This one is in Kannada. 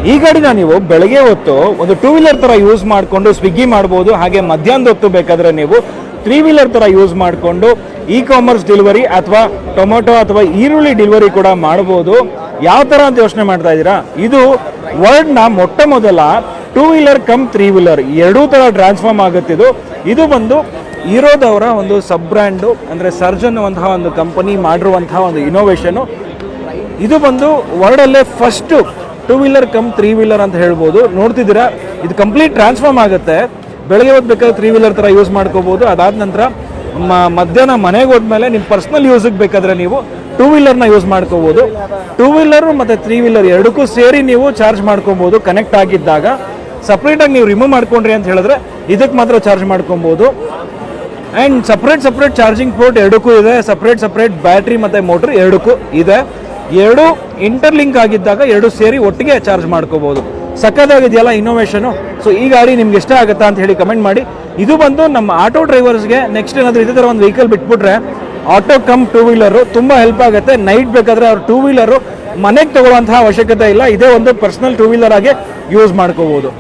ಈ ಗಾಡಿನ ನೀವು ಬೆಳಗ್ಗೆ ಹೊತ್ತು ಒಂದು 2 ವೀಲರ್ ಥರ ಯೂಸ್ ಮಾಡಿಕೊಂಡು ಸ್ವಿಗ್ಗಿ ಮಾಡ್ಬೋದು. ಹಾಗೆ ಮಧ್ಯಾಹ್ನದ ಹೊತ್ತು ಬೇಕಾದರೆ ನೀವು 3 ವೀಲರ್ ಥರ ಯೂಸ್ ಮಾಡಿಕೊಂಡು ಕಾಮರ್ಸ್ ಡೆಲಿವರಿ ಅಥವಾ ಟೊಮೊಟೊ ಅಥವಾ ಈರುಳ್ಳಿ ಡೆಲಿವರಿ ಕೂಡ ಮಾಡ್ಬೋದು. ಯಾವ ಥರ ಅಂತ ಯೋಚನೆ ಮಾಡ್ತಾ ಇದ್ದೀರಾ? ಇದು ವರ್ಲ್ಡ್ನ ಮೊಟ್ಟ ಮೊದಲ 2 ವೀಲರ್ ಕಮ್ 3 ವೀಲರ್ ಎರಡೂ ಥರ ಟ್ರಾನ್ಸ್ಫಾರ್ಮ್ ಆಗುತ್ತಿದ್ದು. ಇದು ಬಂದು ಹೀರೋದವರ ಒಂದು ಸಬ್ ಬ್ರ್ಯಾಂಡು, ಅಂದರೆ ಸರ್ಜ್ ಅನ್ನುವಂತಹ ಒಂದು ಕಂಪನಿ ಮಾಡಿರುವಂತಹ ಒಂದು ಇನೋವೇಷನು. ಇದು ಬಂದು ವರ್ಲ್ಡಲ್ಲೇ ಫಸ್ಟು 2 ವೀಲರ್ ಕಮ್ 3 ವೀಲರ್ ಅಂತ ಹೇಳ್ಬೋದು. ನೋಡ್ತಿದ್ದೀರಾ, ಇದು ಕಂಪ್ಲೀಟ್ ಟ್ರಾನ್ಸ್ಫಾರ್ಮ್ ಆಗುತ್ತೆ. ಬೆಳಗ್ಗೆ ಹೊತ್ತು ಬೇಕಾದ್ರೆ 3 ವೀಲರ್ ಥರ ಯೂಸ್ ಮಾಡ್ಕೋಬೋದು. ಅದಾದ ನಂತರ ಮಧ್ಯಾಹ್ನ ಮನೆಗೆ ಹೋದ್ಮೇಲೆ ನಿಮ್ಮ ಪರ್ಸ್ನಲ್ ಯೂಸಿಗೆ ಬೇಕಾದರೆ ನೀವು 2 ವೀಲರ್ನ ಯೂಸ್ ಮಾಡ್ಕೋಬೋದು. 2 ವೀಲರು ಮತ್ತು 3 ವೀಲರ್ ಎರಡಕ್ಕೂ ಸೇರಿ ನೀವು ಚಾರ್ಜ್ ಮಾಡ್ಕೊಬೋದು. ಕನೆಕ್ಟ್ ಆಗಿದ್ದಾಗ ಸಪ್ರೇಟಾಗಿ ನೀವು ರಿಮೂವ್ ಮಾಡ್ಕೊಂಡ್ರಿ ಅಂತ ಹೇಳಿದ್ರೆ ಇದಕ್ಕೆ ಮಾತ್ರ ಚಾರ್ಜ್ ಮಾಡ್ಕೊಬೋದು. ಆ್ಯಂಡ್ ಸಪ್ರೇಟ್ ಚಾರ್ಜಿಂಗ್ ಪೋರ್ಟ್ ಎರಡಕ್ಕೂ ಇದೆ. ಸಪ್ರೇಟ್ ಬ್ಯಾಟ್ರಿ ಮತ್ತು ಮೋಟ್ರ್ ಎರಡಕ್ಕೂ ಇದೆ. ಎರಡು ಇಂಟರ್ಲಿಂಕ್ ಆಗಿದ್ದಾಗ ಎರಡು ಸೇರಿ ಒಟ್ಟಿಗೆ ಚಾರ್ಜ್ ಮಾಡ್ಕೋಬೋದು. ಸಕ್ಕತ್ತಾಗಿದೆಯಲ್ಲ ಇನ್ನೋವೇಷನು. ಸೊ ಈ ಗಾಡಿ ನಿಮ್ಗೆ ಇಷ್ಟ ಆಗುತ್ತಾ ಅಂತ ಹೇಳಿ ಕಮೆಂಟ್ ಮಾಡಿ. ಇದು ಬಂದು ನಮ್ಮ ಆಟೋ ಡ್ರೈವರ್ಸ್ಗೆ ನೆಕ್ಸ್ಟ್ ಏನಾದರೂ ಇದೇ ಥರ ಒಂದು ವೆಹಿಕಲ್ ಬಿಟ್ಬಿಟ್ರೆ ಆಟೋ ಕಮ್ 2 ವೀಲರು ತುಂಬ ಹೆಲ್ಪ್ ಆಗುತ್ತೆ. ನೈಟ್ ಬೇಕಾದರೆ ಅವ್ರು 2 ವೀಲರು ಮನೆಗೆ ತಗೊಳ್ಳುವಂತಹ ಅವಶ್ಯಕತೆ ಇಲ್ಲ. ಇದೇ ಒಂದು ಪರ್ಸನಲ್ 2 ವೀಲರ್ ಆಗಿ ಯೂಸ್ ಮಾಡ್ಕೋಬೋದು.